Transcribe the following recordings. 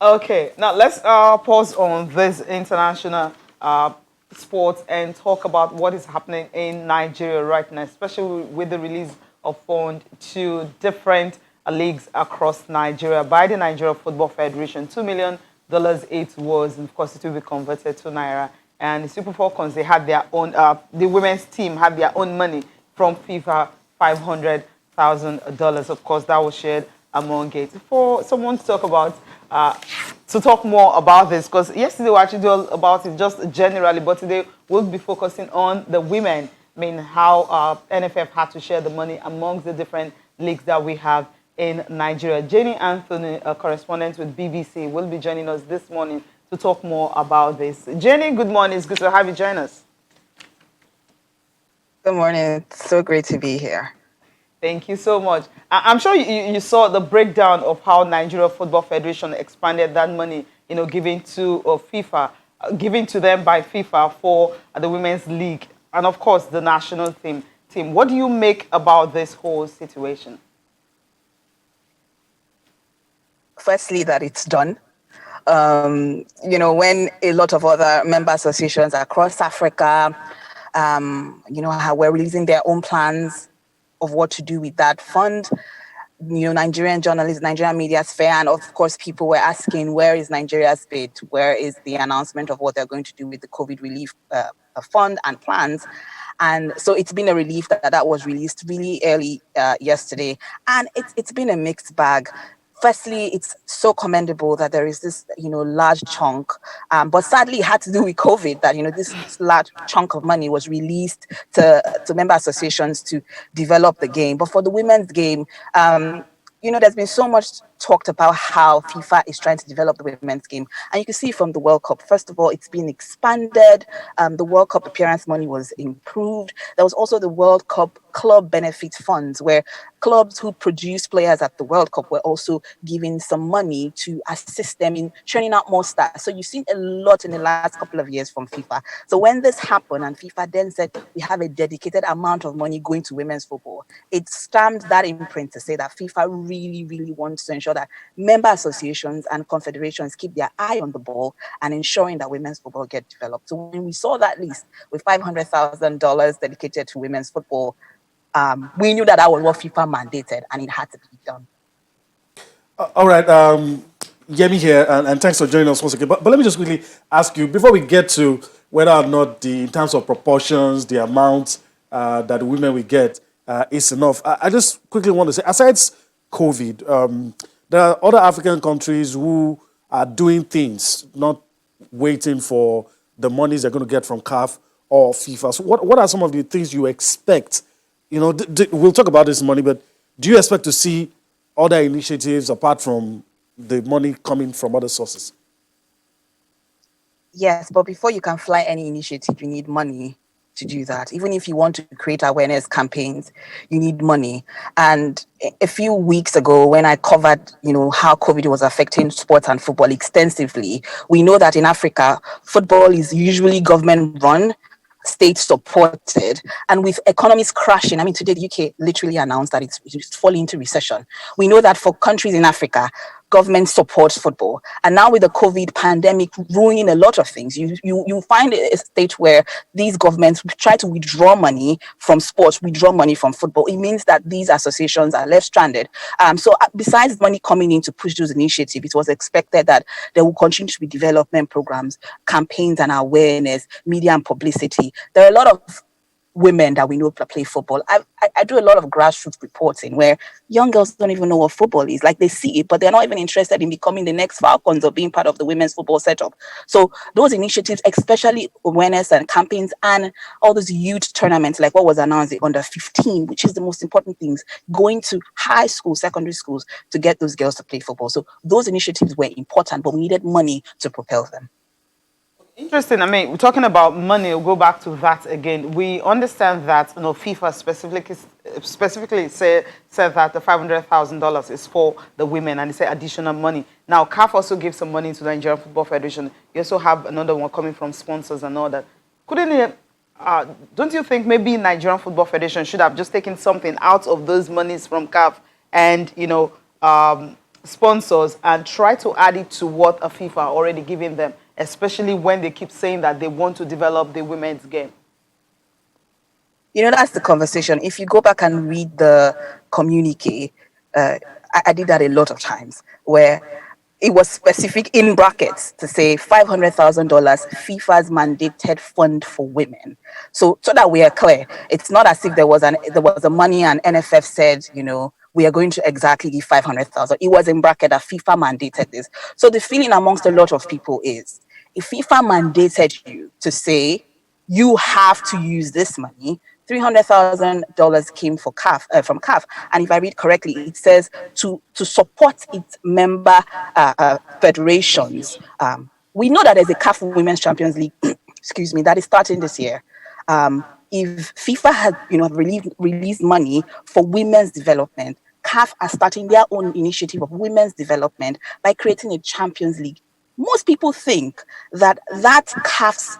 Okay, now let's pause on this international sports and talk about what is happening in Nigeria right now, especially with the release of fund to different leagues across Nigeria by the Nigeria Football Federation. $2 million it was, and of course, it will be converted to naira. And the Super Falcons, they had their own. The women's team had their own money from FIFA, $500,000. Of course, that was shared among it. For someone to talk more about this, because yesterday we actually did about it just generally, but today we'll be focusing on the women. I mean, how NFF had to share the money amongst the different leagues that we have in Nigeria. Jenny Anthony, a correspondent with BBC, will be joining us this morning to talk more about this. Jenny, good morning. It's good to have you join us. Good morning. It's so great to be here. Thank you so much. I'm sure you saw the breakdown of how Nigeria Football Federation expanded that money, given to FIFA, given to them by FIFA for the Women's League, and of course the national team. What do you make about this whole situation? Firstly, that it's done. When a lot of other member associations across Africa, how we're releasing their own plans of what to do with that fund. Nigerian journalists, Nigerian media sphere, and of course, people were asking, where is Nigeria's bid? Where is the announcement of what they're going to do with the COVID relief fund and plans? And so it's been a relief that was released really early yesterday. And it's been a mixed bag. Firstly, it's so commendable that there is this, large chunk, but sadly it had to do with COVID that, this large chunk of money was released to member associations to develop the game. But for the women's game, there's been so much talked about how FIFA is trying to develop the women's game. And you can see from the World Cup, first of all, it's been expanded. The World Cup appearance money was improved. There was also the World Cup club benefit funds where clubs who produce players at the World Cup were also giving some money to assist them in churning out more stars. So you've seen a lot in the last couple of years from FIFA. So when this happened and FIFA then said, we have a dedicated amount of money going to women's football, it stamped that imprint to say that FIFA really, really wants to ensure that member associations and confederations keep their eye on the ball and ensuring that women's football get developed. So when we saw that list with $500,000 dedicated to women's football, we knew that was what FIFA mandated and it had to be done. All right, Yemi here, and thanks for joining us once again. But let me just quickly ask you, before we get to whether or not in terms of proportions, the amount that the women will get is enough, I just quickly want to say, aside COVID, there are other African countries who are doing things, not waiting for the monies they're going to get from CAF or FIFA. So what are some of the things you expect? We'll talk about this money, but do you expect to see other initiatives apart from the money coming from other sources? Yes, but before you can fly any initiative, you need money to do that. Even if you want to create awareness campaigns, you need money. And a few weeks ago, when I covered, how COVID was affecting sports and football extensively, we know that in Africa, football is usually government run, state supported, and with economies crashing. I mean, today the UK literally announced that it's falling into recession. We know that for countries in Africa, government supports football, and now with the COVID pandemic ruining a lot of things, you find a state where these governments try to withdraw money from sports, withdraw money from football. It means that these associations are left stranded. So besides money coming in to push those initiatives, it was expected that there will continue to be development programs, campaigns and awareness, media and publicity. There are a lot of women that we know play football. I do a lot of grassroots reporting where young girls don't even know what football is. Like, they see it, but they're not even interested in becoming the next Falcons or being part of the women's football setup. So those initiatives, especially awareness and campaigns and all those youth tournaments, like what was announced, the under 15, which is the most important things, going to high school, secondary schools to get those girls to play football. So those initiatives were important, but we needed money to propel them. Interesting. I mean, we're talking about money. We'll go back to that again. We understand that FIFA specifically said that the $500,000 is for the women, and they say additional money. Now, CAF also gives some money to the Nigerian Football Federation. You also have another one coming from sponsors and all that. Don't you think maybe Nigerian Football Federation should have just taken something out of those monies from CAF and sponsors and try to add it to what a FIFA are already giving them, especially when they keep saying that they want to develop the women's game? That's the conversation. If you go back and read the communique, I did that a lot of times, where it was specific in brackets to say $500,000 FIFA's mandated fund for women. So that we are clear, it's not as if there was a money and NFF said, we are going to exactly give 500,000. It was in bracket that FIFA mandated this. So the feeling amongst a lot of people is, if FIFA mandated you to say you have to use this money, $300,000 came from CAF, and if I read correctly, it says to support its member federations. We know that there's a CAF Women's Champions League, excuse me, that is starting this year. If FIFA had released money for women's development, CAF are starting their own initiative of women's development by creating a Champions League. Most people think that CAF's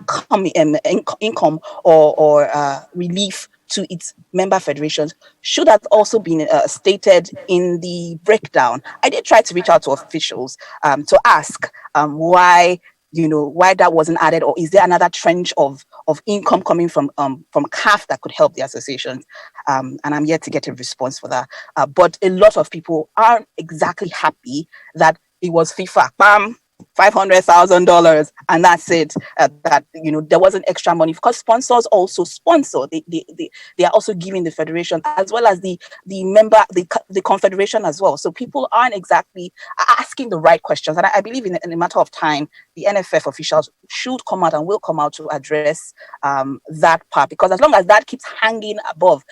income or relief to its member federations should have also been stated in the breakdown. I did try to reach out to officials to ask why that wasn't added, or is there another trench of income coming from CAF that could help the associations? And I'm yet to get a response for that. But a lot of people aren't exactly happy that it was FIFA. Bam, $500,000, and that's it. That there wasn't extra money, because sponsors also sponsor. They are also giving the federation as well as the member, the confederation as well. So people aren't exactly asking the right questions, and I believe in a matter of time, the NFF officials should come out and will come out to address that part, because as long as that keeps hanging above,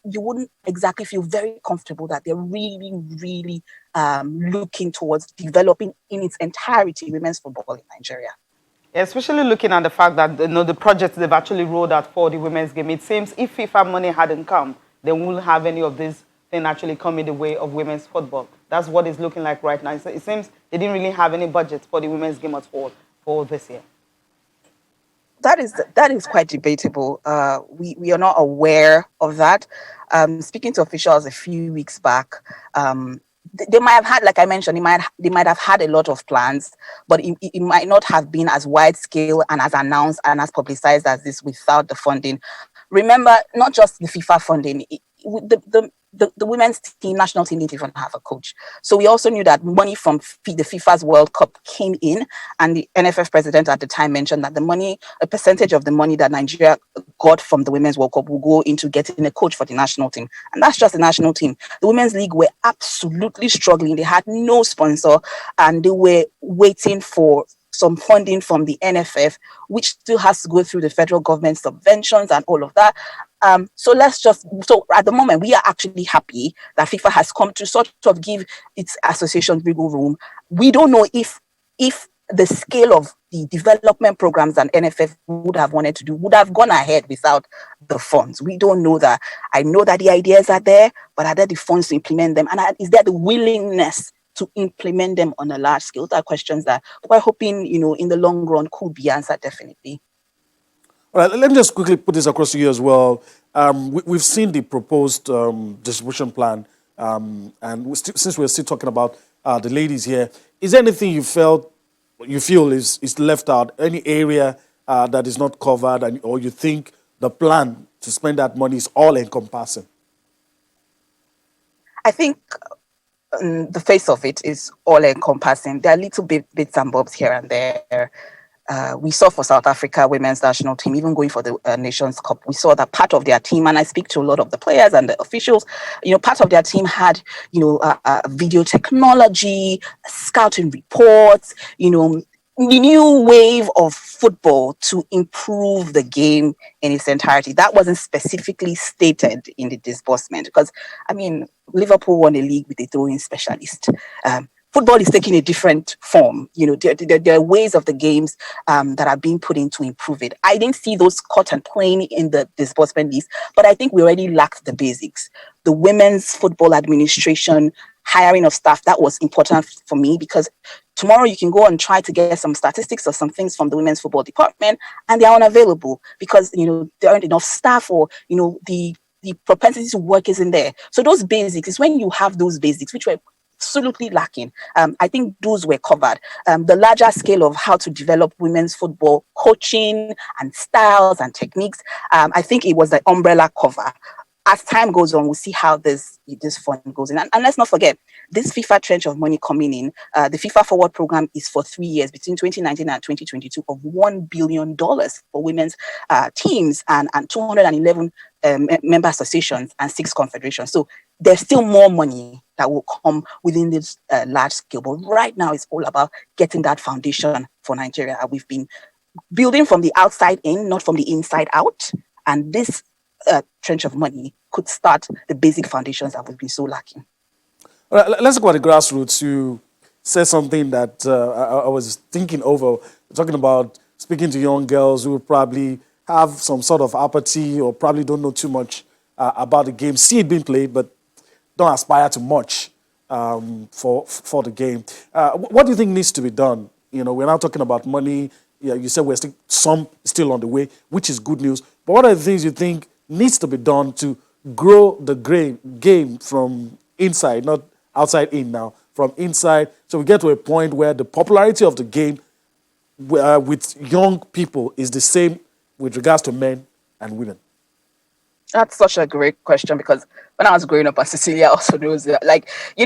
you wouldn't exactly feel very comfortable that they're really, really looking towards developing in its entirety women's football in Nigeria. Especially looking at the fact that the projects they've actually rolled out for the women's game, it seems if FIFA money hadn't come, they wouldn't have any of this thing actually come in the way of women's football. That's what it's looking like right now. It seems they didn't really have any budget for the women's game at all for this year. That is quite debatable. We are not aware of that. Speaking to officials a few weeks back, they might have had, like I mentioned, they might have had a lot of plans, but it might not have been as wide scale and as announced and as publicized as this without the funding. Remember, not just the FIFA funding. The women's team, national team, didn't even have a coach. So we also knew that money from the FIFA's World Cup came in, and the NFF president at the time mentioned that a percentage of the money that Nigeria got from the Women's World Cup will go into getting a coach for the national team. And that's just the national team. The Women's League were absolutely struggling. They had no sponsor, and they were waiting for some funding from the NFF, which still has to go through the federal government subventions and all of that. So at the moment, we are actually happy that FIFA has come to sort of give its association wiggle room. We don't know if the scale of the development programs that NFF would have wanted to do would have gone ahead without the funds. We don't know that. I know that the ideas are there, but are there the funds to implement them? And is there the willingness to implement them on a large scale? Those are questions that we're hoping, in the long run could be answered definitely. All right, let me just quickly put this across to you as well. We've seen the proposed distribution plan, and since we're still talking about the ladies here, is there anything you feel is left out? Any area that is not covered, or you think the plan to spend that money is all encompassing? I think the face of it is all encompassing. There are little bits and bobs here and there. We saw for South Africa women's national team, even going for the Nations Cup, we saw that part of their team, and I speak to a lot of the players and the officials, part of their team had, video technology, scouting reports, the new wave of football to improve the game in its entirety. That wasn't specifically stated in the disbursement because, Liverpool won a league with a throwing specialist. Football is taking a different form. There are ways of the games that are being put in to improve it. I didn't see those cut and plain in the disbursement list, but I think we already lacked the basics. The Women's Football Administration, hiring of staff, that was important for me because tomorrow you can go and try to get some statistics or some things from the Women's Football Department and they're unavailable because, there aren't enough staff or, the propensity to work isn't there. So those basics is when you have those basics, which were absolutely lacking. I think those were covered. The larger scale of how to develop women's football coaching and styles and techniques, I think it was the umbrella cover. As time goes on, we'll see how this fund goes in. And let's not forget, this FIFA trench of money coming in, the FIFA Forward program is for 3 years, between 2019 and 2022, of $1 billion for women's teams and 211 member associations and 6 confederations. So there's still more money that will come within this large scale. But right now, it's all about getting that foundation for Nigeria. We've been building from the outside in, not from the inside out. And this trench of money could start the basic foundations that we've been so lacking. All right, let's talk about the grassroots. You said something that I was thinking over, talking about speaking to young girls who probably have some sort of apathy or probably don't know too much about the game, see it being played, but don't aspire to much for the game. What do you think needs to be done? You know, we're now talking about money. Yeah, you said we're still on the way, which is good news. But what are the things you think needs to be done to grow the game from inside, not outside in now, from inside, so we get to a point where the popularity of the game with young people is the same with regards to men and women? That's such a great question, because when I was growing up, and Cecilia also knows that, like, we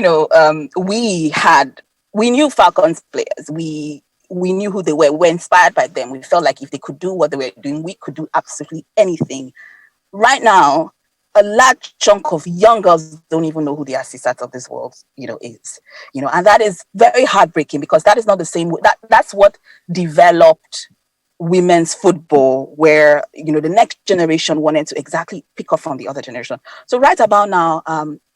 knew Falcons players. We knew who they were. We were inspired by them. We felt like if they could do what they were doing, we could do absolutely anything. Right now, a large chunk of young girls don't even know who the assistants of this world, is. And that is very heartbreaking, because that is not the same. That's what developed women's football, where the next generation wanted to exactly pick up from the other generation. So right about now,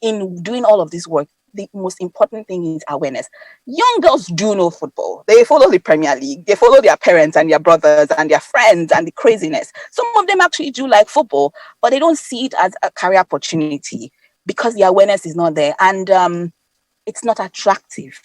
in doing all of this work, the most important thing is awareness. Young girls do know football. They follow the Premier League. They follow their parents and their brothers and their friends and the craziness. Some of them actually do like football, but they don't see it as a career opportunity because the awareness is not there, and it's not attractive.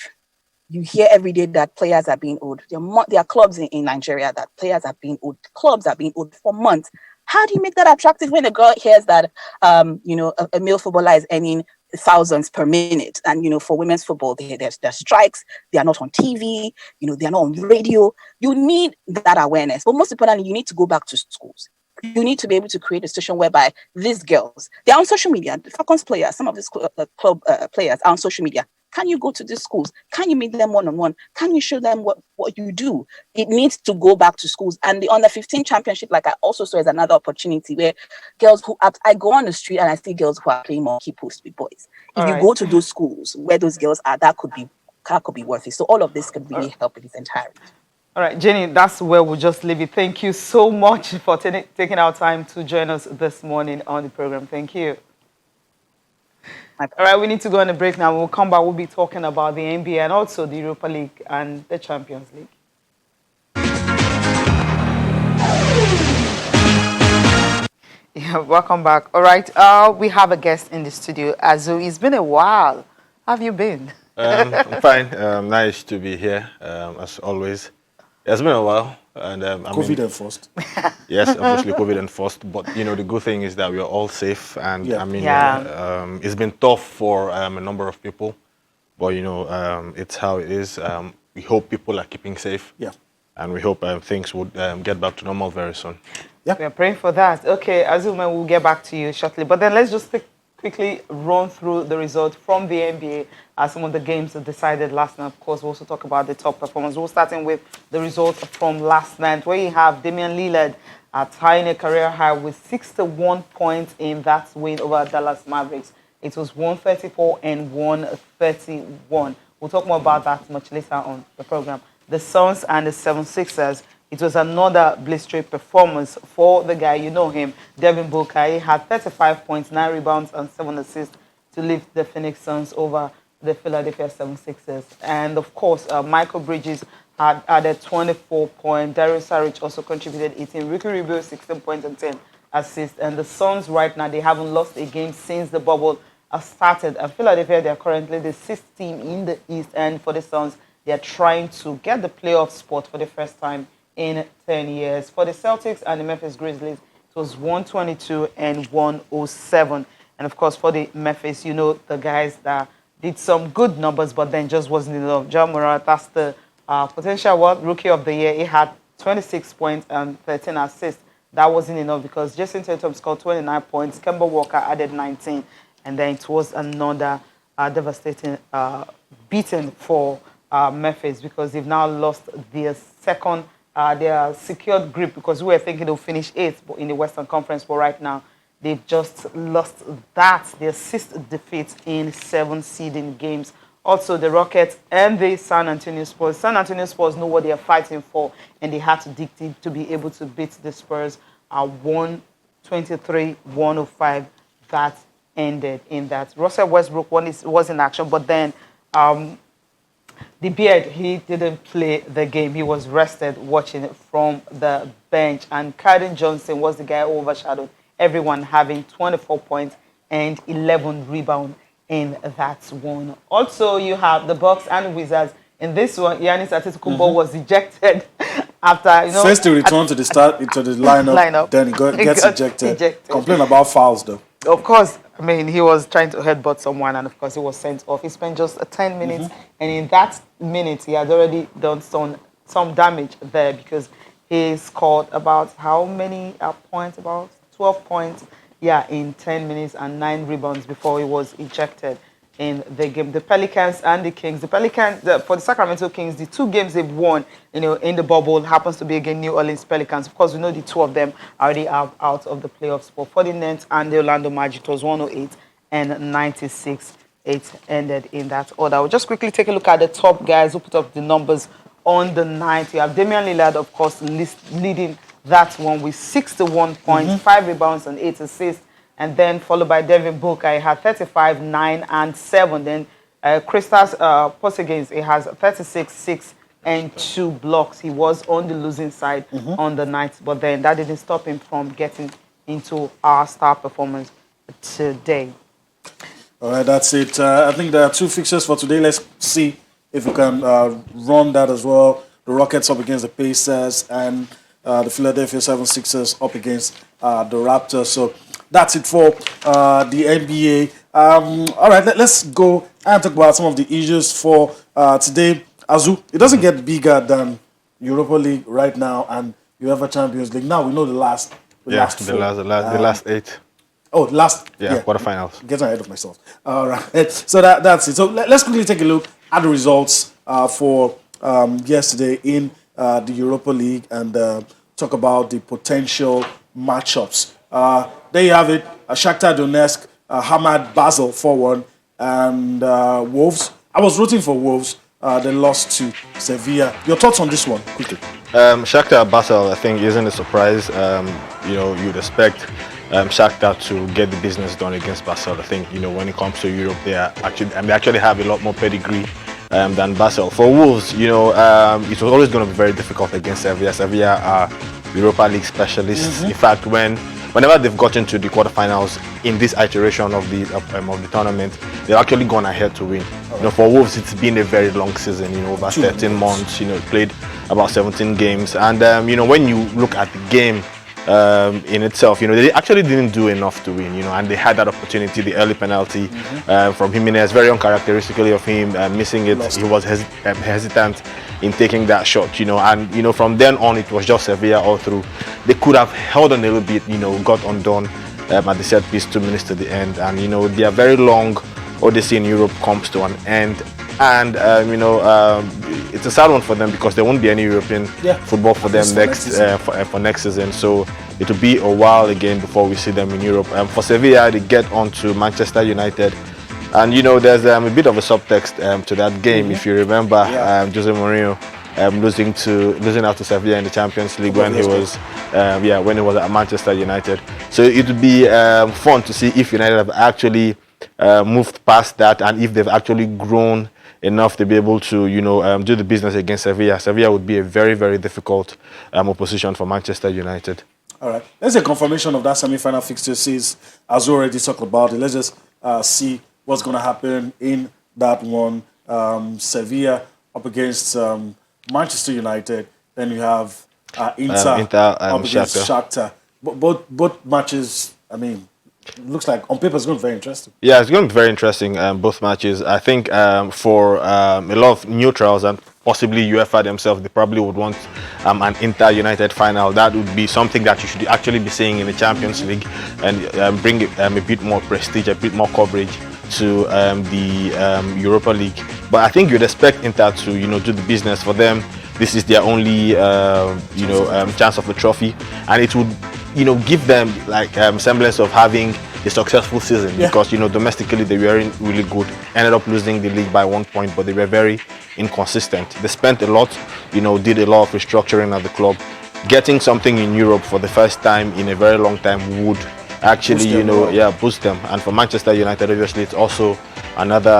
You hear every day that players are being owed. There are clubs in Nigeria that players are being owed. Clubs are being owed for months. How do you make that attractive when a girl hears that, a male footballer is earning thousands per minute? And, for women's football, there's strikes. They are not on TV. They are not on radio. You need that awareness. But most importantly, you need to go back to schools. You need to be able to create a situation whereby these girls, they're on social media. The Falcons players, some of these club players are on social media. Can you go to these schools? Can you meet them one-on-one? Can you show them what you do? It needs to go back to schools. And the under-15 championship, like I also saw, is another opportunity where girls I go on the street and I see girls who are playing monkey post with boys. If you go to those schools where those girls are, that could be worth it. So all of this could really help with this entirety. All right, Jenny, that's where we'll just leave it. Thank you so much for taking our time to join us this morning on the program. Thank you. All right, we need to go on a break now. When we'll come back, we'll be talking about the NBA and also the Europa League and the Champions League. Yeah, welcome back. All right, we have a guest in the studio, Azu. It's been a while. How have you been? I'm fine. Nice to be here, as always. It's been a while. And COVID enforced. Yes, obviously COVID enforced. But, the good thing is that we are all safe. And, it's been tough for a number of people. But, it's how it is. We hope people are keeping safe. Yeah. And we hope things would get back to normal very soon. Yeah. We are praying for that. Okay, Azuma, we'll get back to you shortly. But then let's just quickly run through the results from the NBA as some of the games that decided last night. Of course, we'll also talk about the top performers. We're starting with the results from last night, where you have Damian Lillard tying a career high with 61 points in that win over Dallas Mavericks. It was 134 and 131. We'll talk more about that much later on the program. The Suns and the 76ers. It was another blistering performance for the guy, you know him, Devin Booker. He had 35 points, 9 rebounds, and 7 assists to lift the Phoenix Suns over the Philadelphia 76ers. And, of course, Michael Bridges had added 24 points. Darius Saric also contributed 18. Ricky Rubio, 16 points and 10 assists. And the Suns right now, they haven't lost a game since the bubble started. And Philadelphia, they are currently the 6th team in the East. And for the Suns, they are trying to get the playoff spot for the first time in 10 years. For the Celtics and the Memphis Grizzlies, it was 122 and 107. And of course, for the Memphis, the guys that did some good numbers, but then just wasn't enough. John Moran, that's the potential Rookie of the Year. He had 26 points and 13 assists. That wasn't enough because Jason Tatum scored 29 points. Kemba Walker added 19. And then it was another devastating beating for Memphis because they've now lost their second, their secured grip because we were thinking they'll finish 8th in the Western Conference, but right now they've just lost that, their 6th defeat in 7 seeding games. Also, the Rockets and the San Antonio Spurs. San Antonio Spurs know what they are fighting for, and they had to dig deep to be able to beat the Spurs 123-105. That ended in that. Russell Westbrook was in action, but then the Beard, he didn't play the game. He was rested watching it from the bench. And Kyron Johnson was the guy who overshadowed everyone, having 24 points and 11 rebounds in that one. Also, you have the Bucks and Wizards. In this one, Giannis Antetokounmpo was ejected after, First he returned to the lineup. Then he gets ejected. Complain about fouls, though. Of course, I mean, he was trying to headbutt someone, and of course, he was sent off. He spent just 10 minutes, and in that minute, he had already done some damage there because he scored about how many points? About 12 points, in 10 minutes and 9 rebounds before he was ejected in the game. The Pelicans and the Kings. The Pelicans, for the Sacramento Kings, the 2 games they've won, in the bubble happens to be against New Orleans Pelicans. Of course, we know the 2 of them are already out of the playoffs. But for the Nets and the Orlando Magic, it was 108 and 96. It ended in that order. We'll just quickly take a look at the top guys who put up the numbers on the night. You have Damian Lillard, of course, leading that one with 61 points, 5 rebounds, and 8 assists. And then followed by Devin Booker, he had 35, 9, and 7. Then Kristaps Porzingis, he has 36, 6, and 2 blocks. He was on the losing side on the night, but then that didn't stop him from getting into our star performance today. All right, that's it. I think there are 2 fixtures for today. Let's see if we can run that as well. The Rockets up against the Pacers and the Philadelphia 76ers up against the Raptors. So that's it for the NBA. All right, let's go and talk about some of the issues for today. Azu, it doesn't get bigger than Europa League right now and UEFA Champions League. Now we know the last 4. The last 8. Oh, last quarterfinals. Getting ahead of myself. All right, so that's it. So let's quickly take a look at the results for yesterday in the Europa League and talk about the potential matchups. There you have it. Shakhtar Donetsk hammered Basel 4-1, and Wolves. I was rooting for Wolves. They lost to Sevilla. Your thoughts on this one, quickly? Shakhtar Basel, I think, isn't a surprise. You'd expect Shakhtar to get the business done against Basel. I think, when it comes to Europe, they actually have a lot more pedigree than Basel. For Wolves, it was always going to be very difficult against Sevilla. Sevilla are Europa League specialists. In fact, whenever they've gotten to the quarterfinals in this iteration of the tournament, they've actually gone ahead to win. For Wolves, it's been a very long season. Over 13 months. Played about 17 games, and when you look at the game in itself, they actually didn't do enough to win. And they had that opportunity, the early penalty from Jimenez, very uncharacteristically of him, missing it. He was hesitant in taking that shot, and from then on it was just Sevilla all through. They could have held on a little bit, got undone at the set piece 2 minutes to the end, and their very long odyssey in Europe comes to an end. And it's a sad one for them because there won't be any European football for them for next season. So it will be a while again before we see them in Europe. For Sevilla, they get on to Manchester United. And there's a bit of a subtext to that game. If you remember, Jose Mourinho losing out to Sevilla in the Champions League when he was at Manchester United. So it would be fun to see if United have actually moved past that and if they've actually grown enough to be able to do the business against Sevilla. Sevilla would be a very, very difficult opposition for Manchester United. All right, let's say confirmation of that semi-final fixture says, as we already talked about it. Let's just see what's going to happen in that one. Sevilla up against Manchester United. Then you have Inter up against Shakhtar. Both matches, I mean, looks like on paper it's going to be very interesting. Yeah, it's going to be very interesting, both matches. I think for a lot of neutrals and possibly UEFA themselves, they probably would want an Inter-United final. That would be something that you should actually be seeing in the Champions League, and bring a bit more prestige, a bit more coverage to the Europa League. But I think you'd expect Inter to, do the business. For them, this is their only, chance of a trophy, and it would, give them like semblance of having a successful season, because domestically they weren't really good. Ended up losing the league by 1 point, but they were very inconsistent. They spent a lot, did a lot of restructuring at the club. Getting something in Europe for the first time in a very long time would actually, boost them. And for Manchester United, obviously, it's also another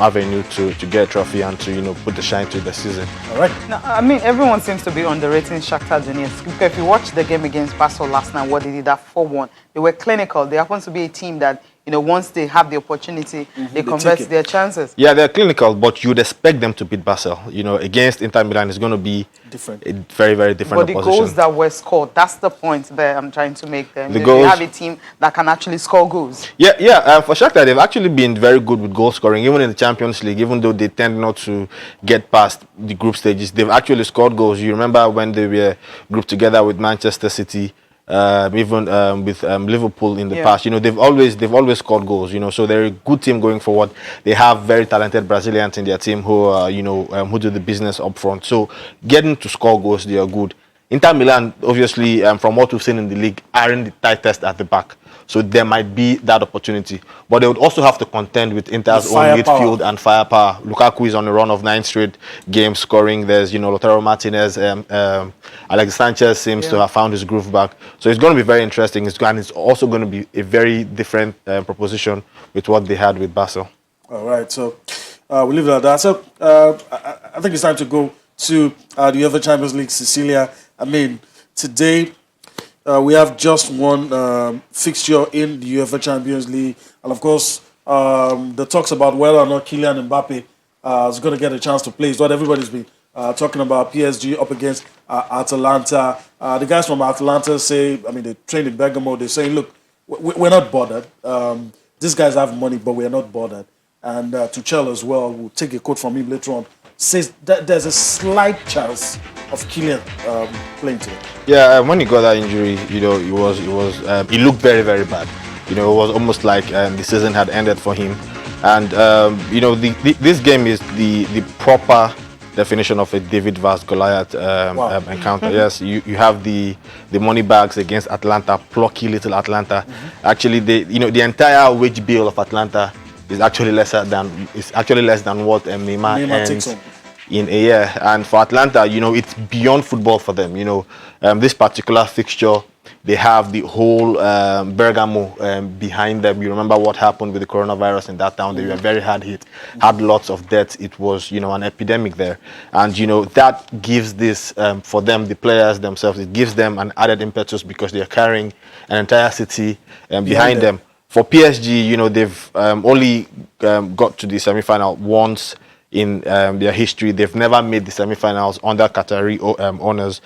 avenue to get a trophy and to put the shine to the season. All right. Now, I mean, everyone seems to be underrating Shakhtar Donetsk. Because if you watch the game against Basel last night, what they did, that 4-1, they were clinical. They happen to be a team that, once they have the opportunity, they convert their chances. Yeah, they're clinical, but you'd expect them to beat Basel. Against Inter Milan, it's going to be different, a very, very different opposition. But the goals that were scored, that's the point that I'm trying to make them. They have a team that can actually score goals. Yeah. For Shakhtar, they've actually been very good with goal scoring, even in the Champions League. Even though they tend not to get past the group stages, they've actually scored goals. You remember when they were grouped together with Manchester City, even with Liverpool in the past, they've always scored goals. So they're a good team going forward. They have very talented Brazilians in their team who who do the business up front. So getting to score goals, they are good. Inter Milan, obviously, from what we've seen in the league, are in the tightest at the back. So there might be that opportunity. But they would also have to contend with Inter's own midfield and firepower. Lukaku is on a run of 9 straight games scoring. There's, Lautaro Martinez. Alex Sanchez seems to have found his groove back. So it's going to be very interesting. And it's also going to be a very different proposition with what they had with Basel. All right. So we'll leave it at that. So I think it's time to go to the other Champions League, Cecilia. I mean, today we have just one fixture in the UEFA Champions League. And of course, the talks about whether or not Kylian Mbappe is going to get a chance to play is what everybody's been talking about. PSG up against Atalanta. The guys from Atalanta say, I mean, they trained in Bergamo. They're saying, look, we're not bothered. These guys have money, but we're not bothered. And Tuchel as well, we'll take a quote from him later on, says that there's a slight chance of Kylian playing today. Yeah, when he got that injury, it looked very, very bad. It was almost like the season had ended for him. And this game is the proper definition of a David vs Goliath encounter. Yes, you have the money bags against Atlanta, plucky little Atlanta. Actually, the entire wage bill of Atlanta is actually less than what Neymar earns in a year. And for Atlanta, it's beyond football for them. This particular fixture, they have the whole Bergamo behind them. You remember what happened with the coronavirus in that town? They were very hard hit, had lots of deaths. It was, an epidemic there. And, that gives this, for them, the players themselves, it gives them an added impetus because they're carrying an entire city behind them. For PSG, they've only got to the semi-final once in their history. They've never made the semi-finals under Qatari owners.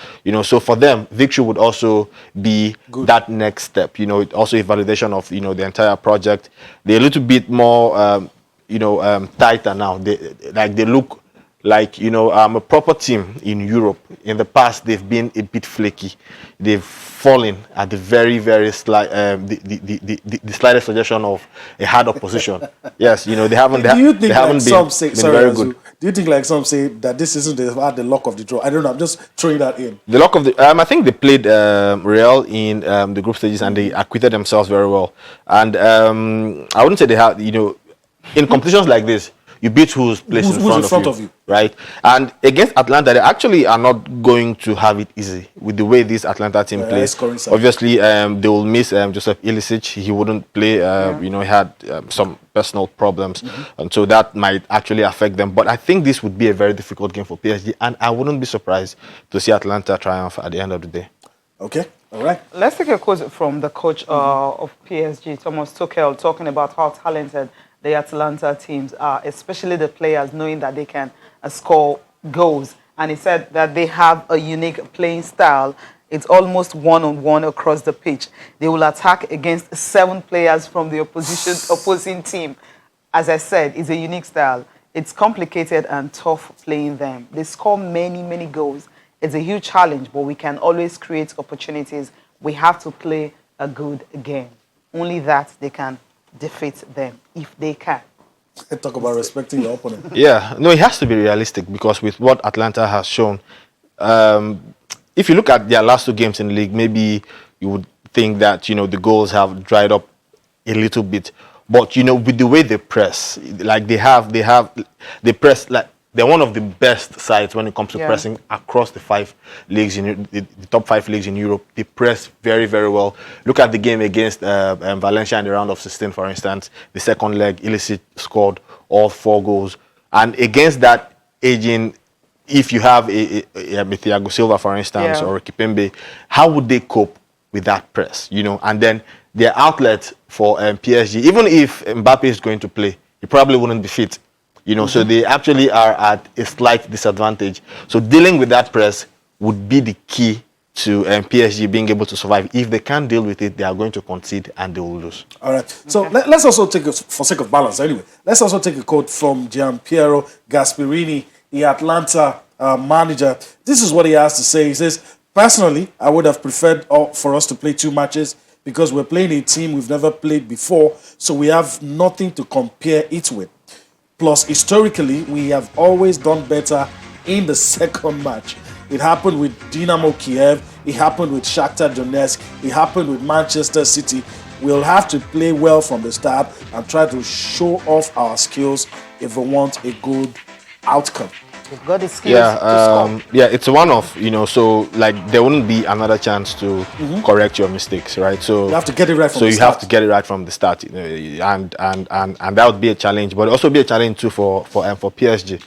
So for them, victory would also be that next step. Also a validation of the entire project. They're a little bit more tighter now. They look like a proper team in Europe. In the past, they've been a bit flaky. They've fallen at the very, very slight, the slightest suggestion of a hard opposition. Yes, they haven't. Do you think, they haven't like been very good. Do you think, like some say, that this isn't they've had the luck of the draw? I don't know. I'm just throwing that in. The luck of the. I think they played Real in the group stages and they acquitted themselves very well. And I wouldn't say they have. In competitions like this, you beat who's placed in front of you, right? And against Atlanta, they actually are not going to have it easy with the way this Atlanta team plays. Obviously, they will miss Joseph Ilicic. He wouldn't play. He had some personal problems, and so that might actually affect them. But I think this would be a very difficult game for PSG, and I wouldn't be surprised to see Atlanta triumph at the end of the day. Okay, all right. Let's take a quote from the coach of PSG, Thomas Tuchel, talking about how talented the Atalanta teams are, especially the players, knowing that they can score goals. And he said that they have a unique playing style, It's almost one-on-one across the pitch. They will attack against 7 players from the opposing team. As I said, it's a unique style. It's complicated and tough playing them. They score many, many goals. It's a huge challenge, but we can always create opportunities. We have to play a good game. Only that they can defeat them, if they can. Talk about respecting your opponent. Yeah, no, it has to be realistic because with what Atlanta has shown, if you look at their last 2 games in the league, maybe you would think that, you know, the goals have dried up a little bit. But, you know, with the way they press, like they press, like they're one of the best sides when it comes to pressing across the 5 leagues, the top 5 leagues in Europe. They press very, very well. Look at the game against Valencia in the round of 16, for instance. The second leg, Illicit scored all 4 goals. And against that aging, if you have a Thiago Silva, for instance, or a Kipembe, how would they cope with that press? You know, and then their outlet for PSG, even if Mbappe is going to play, he probably wouldn't be fit. You know, so they actually are at a slight disadvantage. So dealing with that press would be the key to PSG being able to survive. If they can't deal with it, they are going to concede and they will lose. All right. So let's also take, for sake of balance anyway, let's also take a quote from Gianpiero Gasperini, the Atlanta manager. This is what he has to say. He says, personally, I would have preferred for us to play 2 matches because we're playing a team we've never played before, so we have nothing to compare it with. Plus, historically, we have always done better in the second match. It happened with Dynamo Kiev. It happened with Shakhtar Donetsk. It happened with Manchester City. We'll have to play well from the start and try to show off our skills if we want a good outcome. We've got the skills to score. Yeah, it's one of, you know, so like there wouldn't be another chance to correct your mistakes, right? So you have to get it right from the start. So you have to get it right from the start, you know, and that would be a challenge, but also be a challenge too for PSG,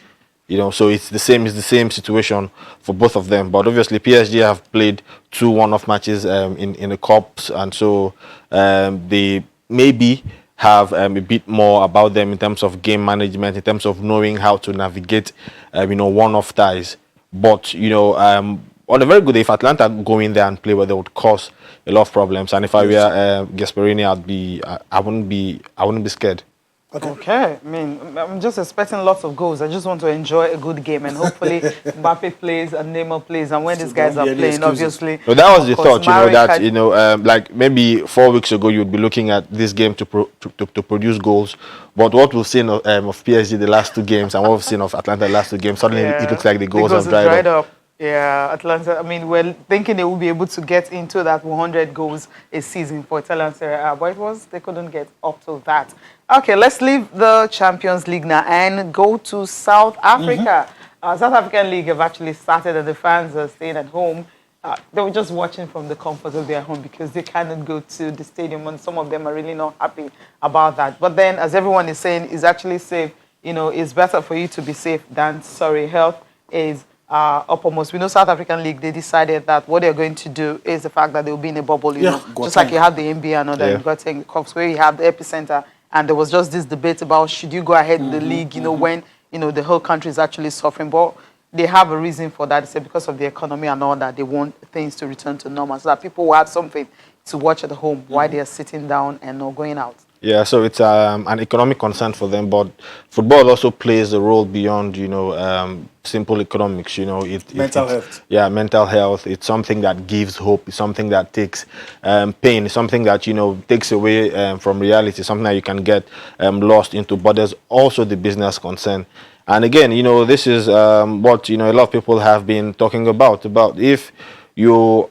you know. So it's the same situation for both of them. But obviously PSG have played 2 one-off matches in the cups, and so they maybe have a bit more about them in terms of game management, in terms of knowing how to navigate, you know, one-off ties. But, you know, on a very good day, if Atlanta go in there and play where they would cause a lot of problems. And if I were Gasperini, I wouldn't be scared. Okay. I mean, I'm just expecting lots of goals. I just want to enjoy a good game, and hopefully Mbappe plays and Neymar plays, and when these guys are playing, obviously. So that was the thought, you know, that, you know, like maybe 4 weeks ago you'd be looking at this game to produce goals, but what we've seen of PSG the last 2 games and what we've seen of Atlanta the last 2 games, suddenly it looks like the goals have dried up. Yeah, Atlanta. I mean, we're thinking they will be able to get into that 100 goals a season for Italian Serie A, but they couldn't get up to that. Okay, let's leave the Champions League now and go to South Africa. South African League have actually started, and the fans are staying at home. They were just watching from the comfort of their home because they cannot go to the stadium, and some of them are really not happy about that. But then, as everyone is saying, it's actually safe. You know, it's better for you to be safe than sorry. Health is uppermost. We know South African League, they decided that what they're going to do is the fact that they'll be in a bubble, you know, just like you have the NBA and other Gauteng Cups where you have the epicenter, and there was just this debate about should you go ahead in the league, you know, when, you know, the whole country is actually suffering. But they have a reason for that. They say because of the economy and all that, they want things to return to normal so that people will have something to watch at home while they are sitting down and not going out. Yeah, so it's an economic concern for them, but football also plays a role beyond, you know, simple economics. You know, mental health. Yeah, mental health. It's something that gives hope. It's something that takes pain. It's something that, you know, takes away from reality. Something that you can get lost into. But there's also the business concern. And again, you know, this is what, you know, a lot of people have been talking about if you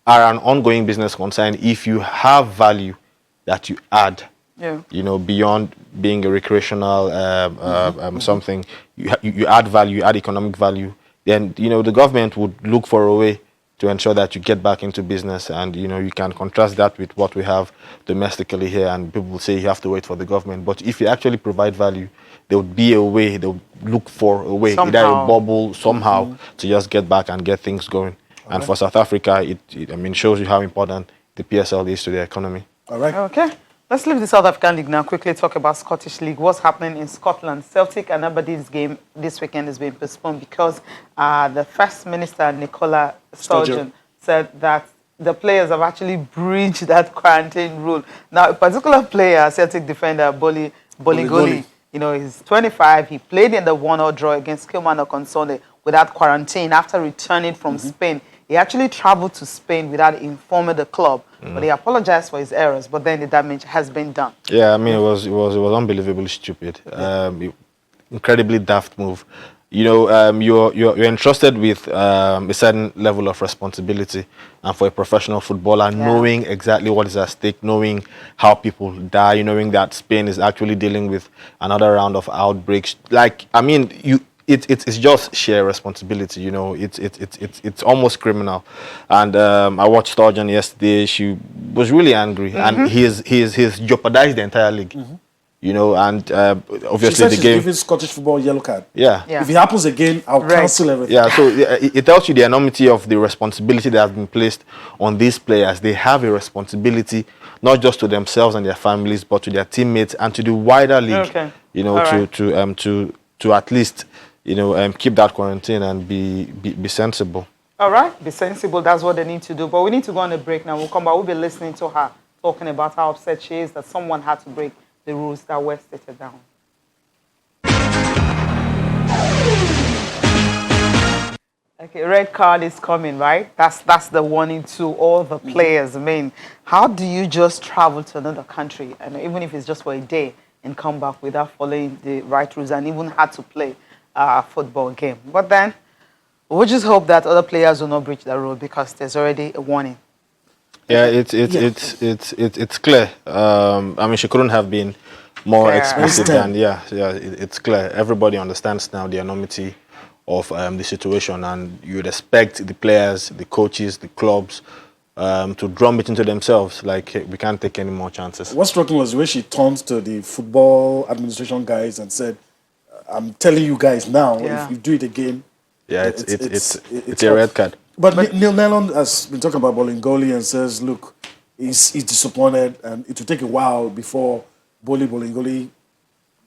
are an ongoing business concern, if you have value that you add. Yeah. You know, beyond being a recreational something, you add value, you add economic value, then, you know, the government would look for a way to ensure that you get back into business. And, you know, you can contrast that with what we have domestically here, and people will say you have to wait for the government. But if you actually provide value, there would be a way, they would look for a way, either a bubble somehow to just get back and get things going. And for South Africa, it I mean, shows you how important the PSL is to the economy. All right. Okay. Let's leave the South African League now. Quickly talk about Scottish League. What's happening in Scotland? Celtic and Aberdeen's game this weekend is being postponed because the First Minister, Nicola Sturgeon, said that the players have actually breached that quarantine rule. Now, a particular player, Celtic defender Bolingoli, he's 25. He played in the 1-1 draw against Kilmarnock on Sunday without quarantine after returning from Spain. He actually traveled to Spain without informing the club, but he apologized for his errors. But then the damage has been done. Yeah, I mean, it was unbelievably stupid. Incredibly daft move. You're entrusted with a certain level of responsibility, and for a professional footballer, knowing exactly what is at stake, knowing how people die, knowing that Spain is actually dealing with another round of outbreaks. It's just sheer responsibility. It's almost criminal. And I watched Sturgeon yesterday. She was really angry, and he's jeopardized the entire league. And obviously she's giving Scottish football a yellow card. Yeah. If it happens again, I'll cancel everything. Yeah, so it tells you the enormity of the responsibility that has been placed on these players. They have a responsibility not just to themselves and their families, but to their teammates and to the wider league. Okay. To at least keep that quarantine and be sensible. All right, be sensible. That's what they need to do. But we need to go on a break now. We'll come back. We'll be listening to her talking about how upset she is that someone had to break the rules that were stated down. Okay, red card is coming, right? That's the warning to all the players. I mean, how do you just travel to another country, and even if it's just for a day, and come back without following the right rules and even had to play a football game? But then, we just hope that other players will not breach the rule because there's already a warning. Yeah, it's clear. She couldn't have been more explicit than it's clear. Everybody understands now the enormity of the situation, and you'd expect the players, the coaches, the clubs to drum it into themselves. Like, hey, we can't take any more chances. What struck me was the way she turned to the football administration guys and said, "I'm telling you guys now, if you do it again, it's a red card." But Neil Nelon has been talking about Bolingoli and says, look, he's disappointed, and it will take a while before Bolingoli,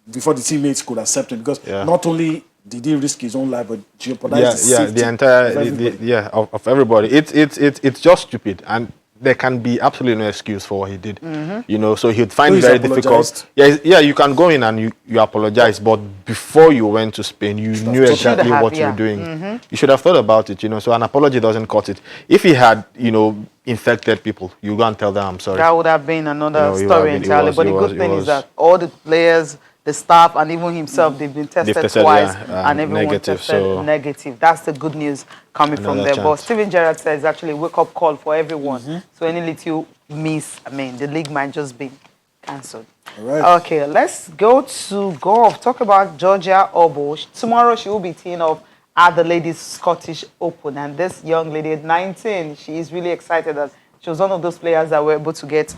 before the teammates could accept him, because not only did he risk his own life, but jeopardized the safety the entire of everybody. It's just stupid, and there can be absolutely no excuse for what he did. So he'd find it very difficult. You can go in and you apologize, but before you went to Spain, you knew exactly what you were doing. You should have thought about it, so an apology doesn't cut it. If he had, infected people, you go and tell them, I'm sorry. That would have been another story entirely. But the good thing is that all the players, the staff, and even himself, they've been tested twice, and everyone tested negative. That's the good news coming from there. But Steven Gerrard says actually a wake-up call for everyone. So any little miss, the league might just be cancelled. Okay, let's go to golf. Talk about Georgia Oboh. Tomorrow she will be teeing off at the Ladies Scottish Open, and this young lady at 19, she is really excited that she was one of those players that were able to get,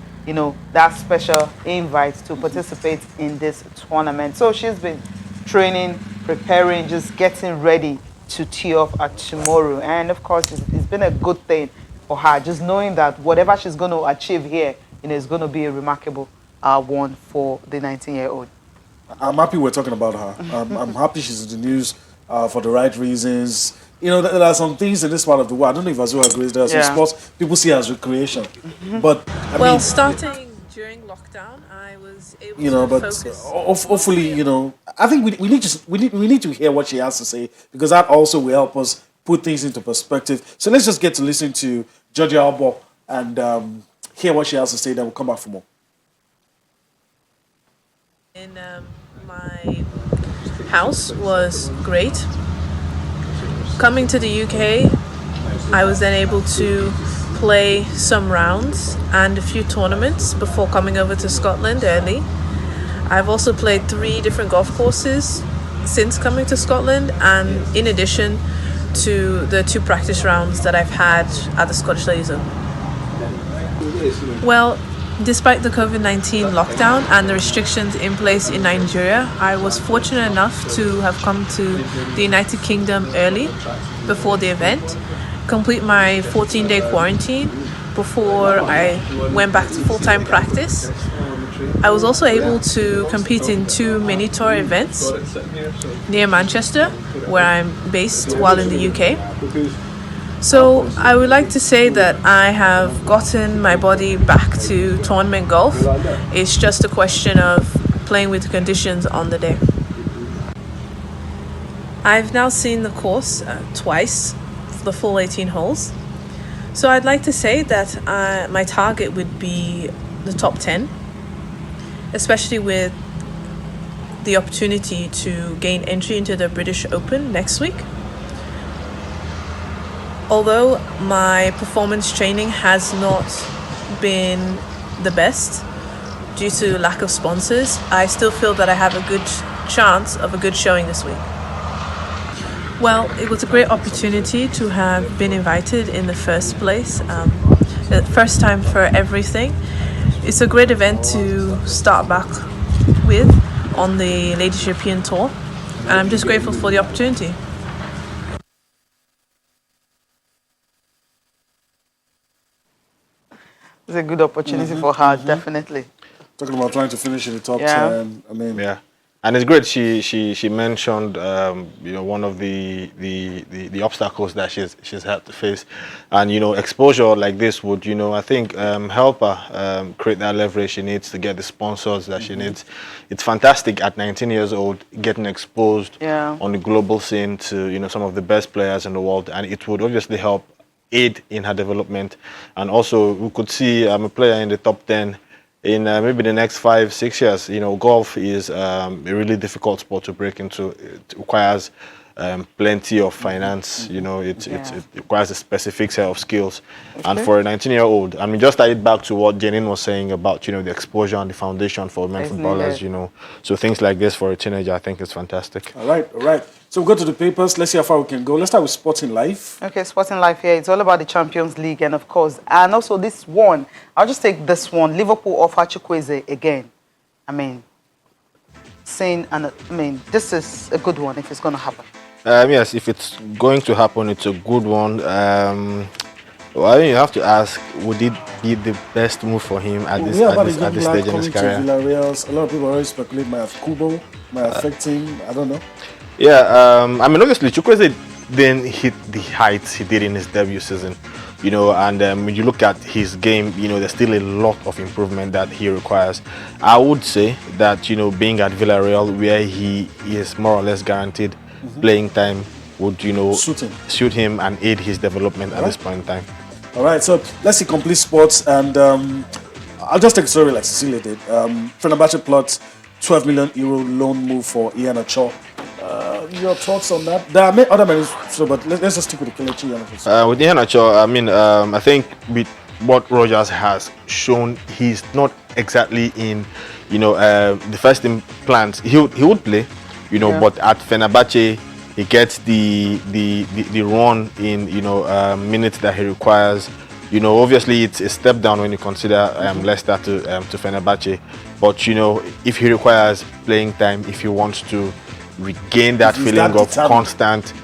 that special invite to participate in this tournament. So she's been training, preparing, just getting ready to tee off at tomorrow. And of course, it's been a good thing for her, just knowing that whatever she's going to achieve here, is going to be a remarkable one for the 19-year-old. I'm happy we're talking about her. I'm happy she's in the news for the right reasons. There are some things in this part of the world, I don't know if Azura agrees, there are some sports people see as recreation. But starting during lockdown, I was able to focus. Hopefully, I think we need to hear what she has to say, because that also will help us put things into perspective. So let's just get to listen to Georgia Oboh and hear what she has to say, then we'll come back for more. In my house was great. Coming to the UK, I was then able to play some rounds and a few tournaments before coming over to Scotland early. I've also played 3 different golf courses since coming to Scotland, and in addition to the 2 practice rounds that I've had at the Scottish Ladies Open. Well, despite the COVID-19 lockdown and the restrictions in place in Nigeria, I was fortunate enough to have come to the United Kingdom early before the event, complete my 14-day quarantine before I went back to full-time practice. I was also able to compete in 2 mini tour events near Manchester, where I'm based while in the UK. So I would like to say that I have gotten my body back to tournament golf. It's just a question of playing with the conditions on the day. I've now seen the course twice, the full 18 holes. So I'd like to say that my target would be the top 10, especially with the opportunity to gain entry into the British Open next week. Although my performance training has not been the best due to lack of sponsors, I still feel that I have a good chance of a good showing this week. Well, it was a great opportunity to have been invited in the first place. The first time for everything. It's a great event to start back with on the Ladies European Tour, and I'm just grateful for the opportunity. It's a good opportunity for her, definitely. Talking about trying to finish in the top 10. I mean, yeah. And it's great. She mentioned one of the obstacles that she's had to face, and exposure like this would I think help her create that leverage she needs to get the sponsors that she needs. It's fantastic at 19 years old getting exposed on the global scene to some of the best players in the world, and it would obviously help aid in her development. And also we could see a player in the top 10 in maybe the next 5-6 years. Golf is a really difficult sport to break into. It requires plenty of finance. It requires a specific set of skills. Okay. And for a 19-year-old, I mean, just add back to what Janine was saying about the exposure and the foundation for women footballers. So things like this for a teenager, I think is fantastic. All right. So we'll go to the papers. Let's see how far we can go. Let's start with Sporting Life. Okay, Sporting Life here. It's all about the Champions League, and of course, and also this one. I'll just take this one. Liverpool offer Chukwueze again. I mean, this is a good one if it's going to happen. Yes, if it's going to happen, it's a good one. Well, you have to ask, would it be the best move for him at this stage in his career? A lot of people already speculate might have Kubo, might affect him. I don't know. Yeah, I mean, obviously, Chukwueze didn't hit the heights he did in his debut season, and when you look at his game, there's still a lot of improvement that he requires. I would say that, being at Villarreal, where he is more or less guaranteed playing time, would, suit him and aid his development at this point in time. All right, so let's see complete sports, and I'll just take a story like Cecilia did. Fenerbahce plots €12 million loan move for Iheanacho. Your thoughts on that? There are other men, but let's just stick with the Kelechi. With Iheanacho, I mean, I think with what Rogers has shown, he's not exactly in, the first team plans. He would play, but at Fenerbahce, he gets the run in, minutes that he requires. Obviously it's a step down when you consider Leicester to Fenerbahce, but if he requires playing time, if he wants to regain that feeling of constant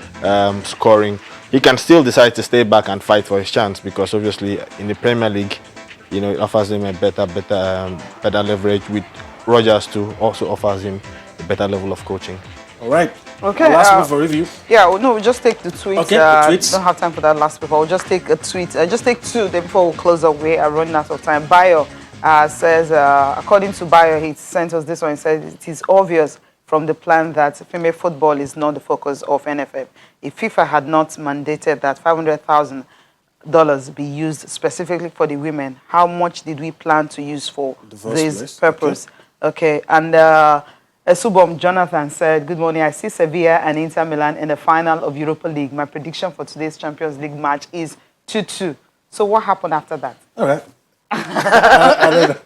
scoring, he can still decide to stay back and fight for his chance, because obviously in the Premier League, it offers him a better leverage. With Rogers too, also offers him a better level of coaching. All right. Okay. Last one for review. Yeah. No, we'll just take the tweet. Okay. The tweets. Don't have time for that last paper. We'll just take a tweet. Just take two. Then before we close up, we are running out of time. Bayo says, according to Bayo, he sent us this one. He said it is obvious from the plan that female football is not the focus of NFF. If FIFA had not mandated that $500,000 be used specifically for the women, how much did we plan to use for this purpose? Okay. And Subom Jonathan said, good morning. I see Sevilla and Inter Milan in the final of Europa League. My prediction for today's Champions League match is 2-2. So what happened after that? All right. I don't know.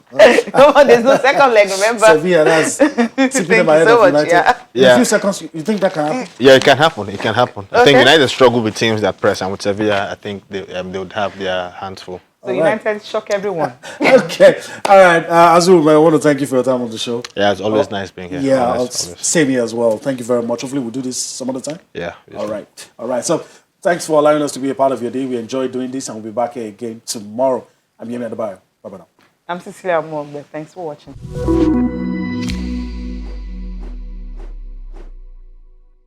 Come on, there's no second leg, remember? Sevilla, that's Thank you so much. In a few seconds, you think that can happen? Yeah, it can happen. It can happen. I think United struggle with teams that press, and with Sevilla, I think they would have their hands full. So United shock everyone. Okay. All right. Azul, I want to thank you for your time on the show. Yeah, it's always nice being here. Yeah, always. Same here as well. Thank you very much. Hopefully we'll do this some other time. Yeah. All right. So thanks for allowing us to be a part of your day. We enjoy doing this, and we'll be back here again tomorrow. I'm Yemi Adebayo. Bye-bye now. I'm Cecilia Oboh. Thanks for watching.